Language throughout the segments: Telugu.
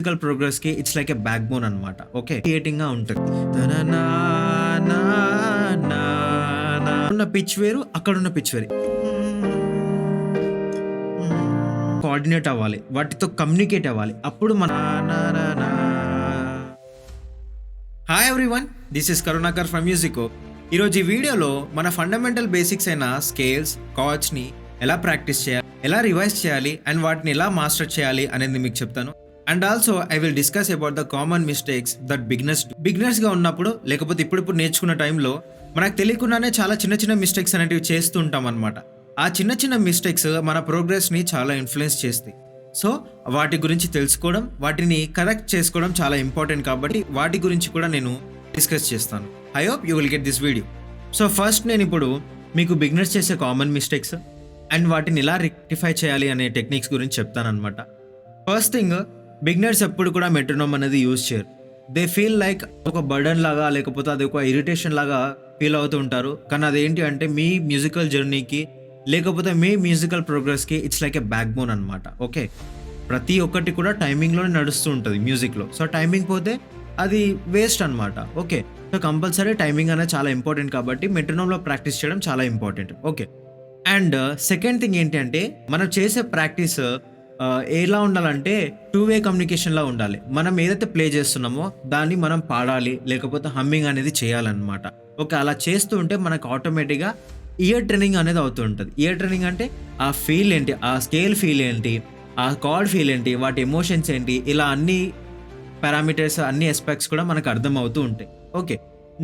మ్యూజికల్ ప్రోగ్రెస్ కి it's like a backbone అనమాట. ఓకే, క్రియేటింగ్ గా ఉంటుంది. ఉన్న పిచ్ వేరు, అక్కడ ఉన్న పిచ్ వేరు. కోఆర్డినేట్ అవ్వాలి, వాటితో కమ్యూనికేట్ అవ్వాలి. అప్పుడు మన hi everyone, this is Karunakar from Musico. ఈరోజు ఈ వీడియోలో మన ఫండమెంటల్ బేసిక్స్ అయిన స్కేల్స్, కార్డ్స్ ని ఎలా ప్రాక్టీస్ చేయాలి, ఎలా రివైజ్ చేయాలి అండ్ వాటిని ఎలా మాస్టర్ చేయాలి అనేది మీకు చెప్తాను. And also I will discuss about the common mistakes that beginners గా ఉన్నప్పుడు, లేకపోతే ఇప్పుడు నేర్చుకున్న టైంలో మనకు తెలియకుండానే చాలా చిన్న చిన్న మిస్టేక్స్ అనేటివి చేస్తూ ఉంటాం అనమాట. ఆ చిన్న చిన్న మిస్టేక్స్ మన ప్రోగ్రెస్ ని చాలా ఇన్ఫ్లుయెన్స్ చేస్తాయి. సో వాటి గురించి తెలుసుకోవడం, వాటిని కరెక్ట్ చేసుకోవడం చాలా ఇంపార్టెంట్. కాబట్టి వాటి గురించి కూడా నేను డిస్కస్ చేస్తాను. I hope you will get this video. So first నేను ఇప్పుడు మీకు బిగినర్స్ చేసే కామన్ మిస్టేక్స్ అండ్ వాటిని ఎలా రెక్టిఫై చేయాలి అనే టెక్నిక్స్ గురించి చెప్తానమాట. ఫస్ట్ థింగ్, బిగినర్స్ ఎప్పుడు కూడా మెట్రోనోమ్ అనేది యూజ్ చేయరు. దే ఫీల్ లైక్ ఒక బర్డన్ లాగా, లేకపోతే అది ఒక ఇరిటేషన్ లాగా ఫీల్ అవుతూ ఉంటారు. కానీ అదేంటి అంటే మీ మ్యూజికల్ జర్నీకి, లేకపోతే మీ మ్యూజికల్ ప్రోగ్రెస్కి it's like a backbone అనమాట. ఓకే, ప్రతి ఒక్కటి కూడా టైమింగ్లోనే నడుస్తూ ఉంటుంది మ్యూజిక్లో. సో టైమింగ్ పోతే అది వేస్ట్ అనమాట. ఓకే, సో కంపల్సరీ టైమింగ్ అనేది చాలా ఇంపార్టెంట్. కాబట్టి మెట్రోనోమ్లో ప్రాక్టీస్ చేయడం చాలా important. Okay, and second thing ఏంటి అంటే మనం చేసే ప్రాక్టీస్ ఎలా ఉండాలంటే 2-వే కమ్యూనికేషన్లా ఉండాలి. మనం ఏదైతే ప్లే చేస్తున్నామో దాన్ని మనం పాడాలి, లేకపోతే హమ్మింగ్ అనేది చేయాలన్నమాట. ఓకే, అలా చేస్తూ ఉంటే మనకు ఆటోమేటిక్గా ఇయర్ ట్రైనింగ్ అనేది అవుతూ ఉంటుంది. ఇయర్ ట్రైనింగ్ అంటే ఆ ఫీల్ ఏంటి, ఆ స్కేల్ ఫీల్ ఏంటి, ఆ కార్డ్ ఫీల్ ఏంటి, వాటి ఎమోషన్స్ ఏంటి, ఇలా అన్ని పారామీటర్స్, అన్ని ఎస్పెక్ట్స్ కూడా మనకు అర్థం అవుతూ ఉంటాయి. ఓకే,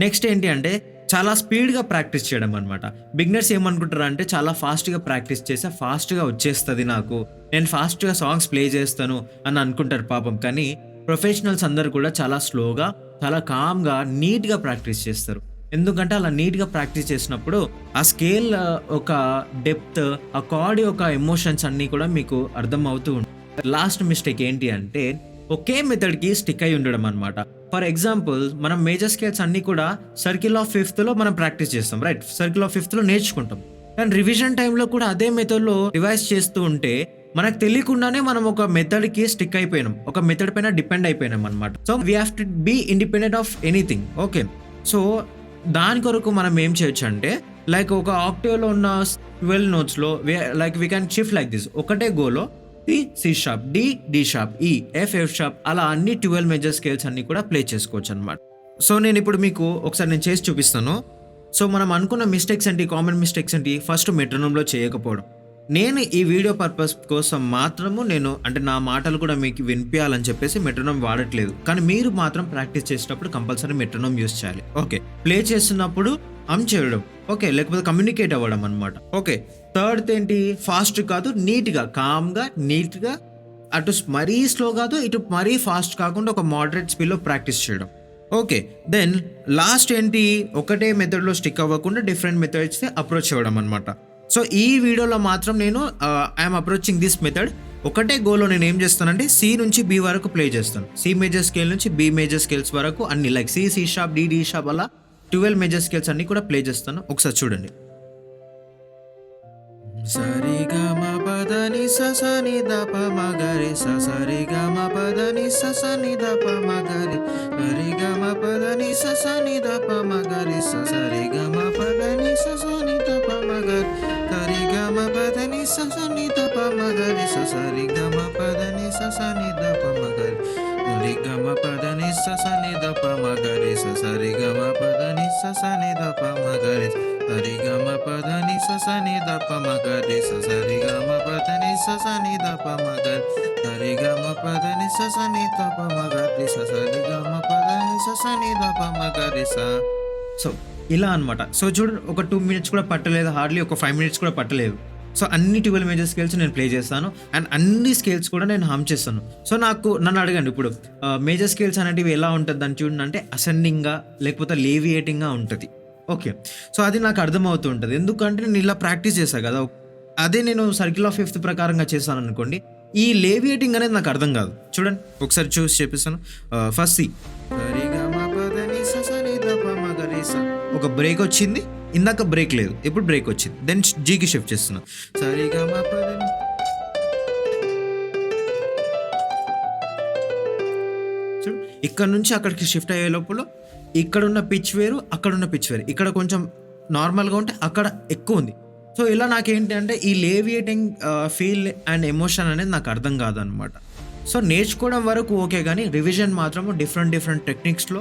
నెక్స్ట్ ఏంటి అంటే చాలా స్పీడ్గా ప్రాక్టీస్ చేయడం అనమాట. బిగినర్స్ ఏమనుకుంటారు అంటే చాలా ఫాస్ట్గా ప్రాక్టీస్ చేస్తే ఫాస్ట్గా వచ్చేస్తుంది, నాకు నేను ఫాస్ట్గా సాంగ్స్ ప్లే చేస్తాను అని అనుకుంటారు పాపం. కానీ ప్రొఫెషనల్స్ అందరు కూడా చాలా స్లోగా, చాలా కామ్గా, నీట్గా ప్రాక్టీస్ చేస్తారు. ఎందుకంటే అలా నీట్గా ప్రాక్టీస్ చేసినప్పుడు ఆ స్కేల్ ఒక డెప్త్, ఆ కార్డ్ యొక్క ఎమోషన్స్ అన్నీ కూడా మీకు అర్థం అవుతూ ఉంటాయి. లాస్ట్ మిస్టేక్ ఏంటి అంటే ఒకే మెథడ్కి స్టిక్ అయి ఉండడం అనమాట. ఫర్ ఎగ్జాంపుల్, మనం మేజర్ స్కేల్స్ అన్నీ కూడా సర్కిల్ ఆఫ్ ఫిఫ్త్లో మనం ప్రాక్టీస్ చేస్తాం, రైట్? సర్కిల్ ఆఫ్ ఫిఫ్త్లో నేర్చుకుంటాం. కానీ రివిజన్ టైంలో కూడా అదే మెథడ్లో రివైజ్ చేస్తూ ఉంటే మనకు తెలియకుండానే మనం ఒక మెథడ్కి స్టిక్ అయిపోయినాం, ఒక మెథడ్ పైన డిపెండ్ అయిపోయినాం అనమాట. So we have to be independent of anything. Okay, so దాని కొరకు మనం ఏం చేయొచ్చు అంటే లైక్ ఒక ఆక్టేవ్లో ఉన్న 12 నోట్స్లో like we can shift like this. ఒకటే గోలో C sharp, D sharp, E F sharp, అలా అన్ని 12 మేజర్ స్కేల్స్ అన్ని కూడా ప్లే చేసుకోవచ్చు అనమాట. సో నేను ఇప్పుడు మీకు ఒకసారి నేను చేసి చూపిస్తాను. సో మనం అనుకున్న మిస్టేక్స్ ఏంటి, కామన్ మిస్టేక్స్ ఏంటి? ఫస్ట్ మెట్రోనోమ్లో చేయకపోవడం. నేను ఈ వీడియో పర్పస్ కోసం మాత్రము నేను అంటే నా మాటలు కూడా మీకు వినిపించాలని చెప్పేసి మెట్రోనోమ్ వాడట్లేదు. కానీ మీరు మాత్రం ప్రాక్టీస్ చేసేటప్పుడు కంపల్సరీ మెట్రోనోమ్ యూస్ చేయాలి. ఓకే, ప్లే చేస్తున్నప్పుడు చేయడం, ఓకే, లేకపోతే కమ్యూనికేట్ అవ్వడం అనమాట. ఓకే, థర్డ్ ఏంటి, ఫాస్ట్ కాదు, నీట్గా, కామ్గా, నీట్గా, అటు మరీ స్లో కాదు, ఇటు మరీ ఫాస్ట్ కాకుండా ఒక మోడరేట్ స్పీడ్లో ప్రాక్టీస్ చేయడం. ఓకే, దెన్ లాస్ట్ ఏంటి, ఒకటే మెథడ్లో స్టిక్ అవ్వకుండా డిఫరెంట్ మెథడ్స్ అప్రోచ్ అవ్వడం అనమాట. సో ఈ వీడియోలో మాత్రం నేను ఐఎమ్ అప్రోచింగ్ దిస్ మెథడ్. ఒకటే గోలో నేను ఏం చేస్తానంటే సి నుంచి బి వరకు ప్లే చేస్తాను. సి మేజర్ స్కేల్ నుంచి బి మేజర్ స్కేల్స్ వరకు అన్ని like C sharp, D sharp, అలా 12 మేజర్ స్కేల్స్ అన్ని కూడా ప్లే చేస్తాను. ఒకసారి చూడండి. సరి గమ పదని సని దప మగరి సరి గమ పదని సని దప మగరి సరి గమ పదని సని దప మగరి సరి గమ పదని సని దప మగరి సరి గమ పదని సని దప మగరి సరి గమ పదని సని దప మగరి సరి గమ పదని సని దప మగరి సరి గమ పదని సని దప మగరి సరి గమ పదని సని దప మగరి సరి గమ పదని సని దప మగరి సరి గమ పదని సని దప మగరి సరి గమ పదని సని దప మగరి సో ఇలా అనమాట. సో చూడండి, ఒక 2 minutes కూడా పట్టలేదు, హార్డ్లీ ఒక 5 minutes కూడా పట్టలేదు. సో అన్ని 12 మేజర్ స్కేల్స్ నేను ప్లే చేస్తాను అండ్ అన్ని స్కేల్స్ కూడా నేను హమ్ చేస్తాను. సో నన్ను అడగండి ఇప్పుడు మేజర్ స్కేల్స్ అనేటివి ఎలా ఉంటుంది అని చూడండి అంటే అసెండింగ్గా, లేకపోతే లేవియేటింగ్గా ఉంటుంది. ఓకే, సో అది నాకు అర్థమవుతూ ఉంటుంది. ఎందుకంటే నేను ఇలా ప్రాక్టీస్ చేశాను కదా. అదే నేను సర్కిల్ ఆఫ్ ఫిఫ్త్ ప్రకారంగా చేశాను అనుకోండి, ఈ లేవియేటింగ్ అనేది నాకు అర్థం కాదు. చూడండి, ఒకసారి చూసి చెప్పిస్తాను. ఫస్ట్ సి, ఒక బ్రేక్ వచ్చింది, ఇందాక బ్రేక్ లేదు, ఇప్పుడు బ్రేక్ వచ్చింది. దెన్ జీకి షిఫ్ట్ చేస్తున్నా. చూడు, ఇక్కడ నుంచి అక్కడికి షిఫ్ట్ అయ్యే లోపల ఇక్కడున్న పిచ్ వేరు, అక్కడున్న పిచ్ వేరు. ఇక్కడ కొంచెం నార్మల్గా ఉంటే అక్కడ ఎక్కువ ఉంది. సో ఇలా నాకేంటి అంటే ఈ లేవియేటింగ్ ఫీల్ అండ్ ఎమోషన్ అనేది నాకు అర్థం కాదనమాట. సో నేర్చుకోవడం వరకు ఓకే, కానీ రివిజన్ మాత్రము డిఫరెంట్ టెక్నిక్స్లో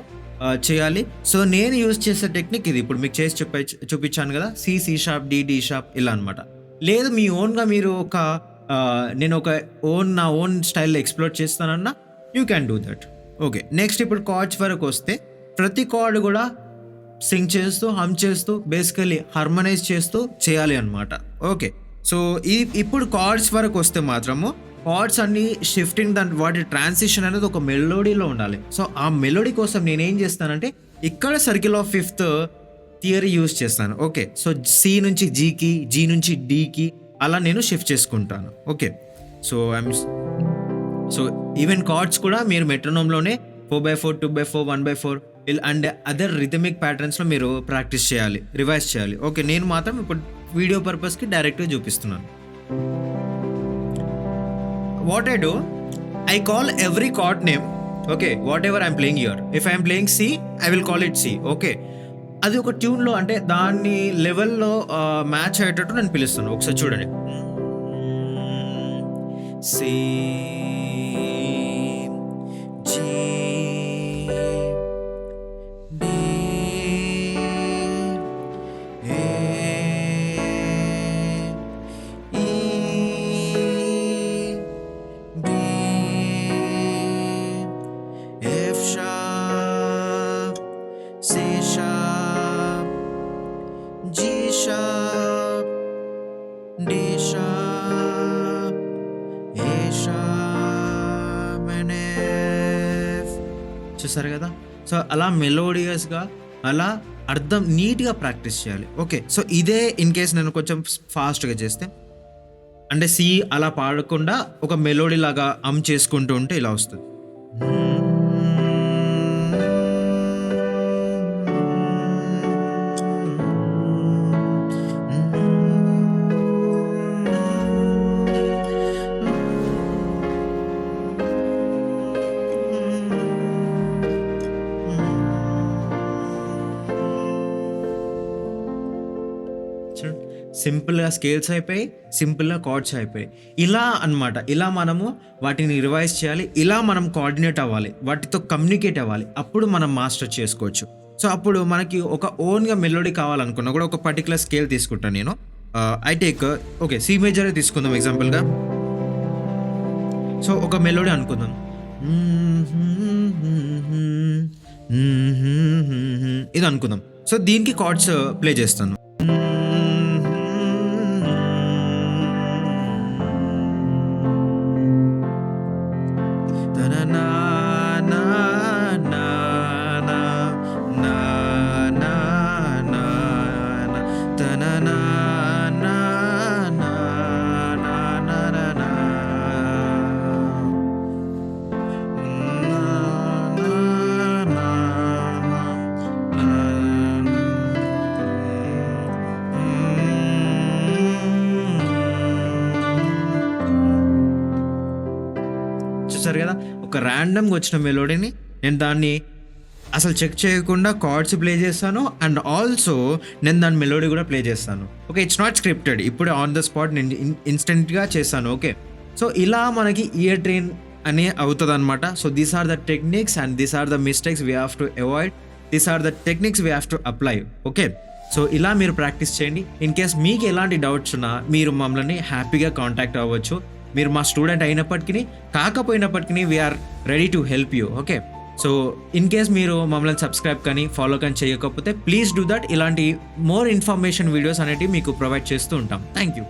చేయాలి. సో నేను యూజ్ చేసే టెక్నిక్ ఇది, ఇప్పుడు మీకు చేసి చూపించాను కదా, సి షార్ప్, డి షార్ప్, ఇలా అనమాట. లేదు మీ ఓన్గా మీరు నేను నా ఓన్ స్టైల్లో ఎక్స్ప్లోర్ చేస్తానన్నా you can do that. Okay, next ఇప్పుడు కార్డ్స్ వరకు వస్తే ప్రతి కార్డ్ కూడా సింగ్ చేస్తూ, హమ్ చేస్తూ, బేసికలీ హార్మనైజ్ చేస్తూ చేయాలి అనమాట. ఓకే, సో ఇప్పుడు కార్డ్స్ వరకు వస్తే మాత్రము కార్డ్స్ అన్ని షిఫ్టింగ్ వాటి ట్రాన్సిషన్ అనేది ఒక మెలోడీలో ఉండాలి. సో ఆ మెలోడీ కోసం నేనేం చేస్తానంటే ఇక్కడ circle of fifth theory use చేస్తాను. ఓకే, సో సి నుంచి జీకి, జీ నుంచి డీకి అలా నేను షిఫ్ట్ చేసుకుంటాను. ఓకే, సో ఈవెన్ కార్డ్స్ కూడా మీరు మెట్రోనోమ్లోనే 4/4, 2/4, 1/4 అండ్ అదర్ రిథమిక్ ప్యాటర్న్స్లో మీరు ప్రాక్టీస్ చేయాలి, రివైజ్ చేయాలి. ఓకే, నేను మాత్రం ఇప్పుడు వీడియో పర్పస్కి డైరెక్ట్గా చూపిస్తున్నాను. What I do, I call every card name. Okay, whatever I'm playing here, if I'm playing C I will call it C. Okay, అది ఒక ట్యూన్లో అంటే దాన్ని లెవెల్లో మ్యాచ్ అయ్యేటట్టు నేను పిలుస్తాను. ఒకసారి చూడండి, C, G, D, A, E, B, F sharp, C sharp, G sharp, D sharp, A sharp and F. చూసారు కదా, సో అలా మెలోడియస్గా అలా అర్థం నీట్గా ప్రాక్టీస్ చేయాలి. ఓకే, సో ఇదే ఇన్ కేస్ నేను కొంచెం ఫాస్ట్గా చేస్తే అంటే సి అలా పాడకుండా ఒక మెలోడీ లాగా చేసుకుంటూ ఉంటే ఇలా వస్తుంది. సింపుల్గా స్కేల్స్ అయిపోయి, సింపుల్గా కార్డ్స్ అయిపోయి, ఇలా అన్నమాట. ఇలా మనము వాటిని రివైజ్ చేయాలి, ఇలా మనం కోఆర్డినేట్ అవ్వాలి, వాటితో కమ్యూనికేట్ అవ్వాలి, అప్పుడు మనం మాస్టర్ చేసుకోవచ్చు. సో అప్పుడు మనకి ఒక ఓన్గా మెలోడీ కావాలనుకున్నా కూడా ఒక పర్టికులర్ స్కేల్ తీసుకుంటాను నేను. ఐ టేక్ ఓకే సి మేజరే తీసుకుందాం ఎగ్జాంపుల్గా. సో ఒక మెలోడీ అనుకుందాం, ఇది అనుకుందాం. సో దీనికి కార్డ్స్ ప్లే చేస్తాను. చూసారు కదా, ఒక ర్యాండమ్గా వచ్చిన మెలోడీని నేను దాన్ని అసలు చెక్ చేయకుండా కార్డ్స్ ప్లే చేస్తాను, అండ్ ఆల్సో నేను దాని మెలోడీ కూడా ప్లే చేస్తాను. ఓకే, ఇట్స్ నాట్ స్క్రిప్టెడ్, ఇప్పుడే ఆన్ ద స్పాట్ నేను ఇన్స్టెంట్గా చేస్తాను. ఓకే, సో ఇలా మనకి ఇయర్ ట్రైన్ అనే అవుతుంది అనమాట. So these are the techniques and these are the mistakes we have to avoid, these are the techniques we have to apply. Okay, so ఇలా మీరు ప్రాక్టీస్ చేయండి. ఇన్ కేస్ మీకు ఎలాంటి డౌట్స్ ఉన్నా మీరు మమ్మల్ని హ్యాపీగా కాంటాక్ట్ అవ్వచ్చు. మీరు మా స్టూడెంట్ అయినప్పటికీ కాకపోయినప్పటికీ we're ready to help you. Okay, so in case మీరు మమ్మల్ని సబ్స్క్రైబ్ కానీ ఫాలో కానీ చేయకపోతే ప్లీజ్ డూ దట్. ఇలాంటి మోర్ ఇన్ఫర్మేషన్ వీడియోస్ అనేటివి మీకు ప్రొవైడ్ చేస్తూ ఉంటాం. Thank you.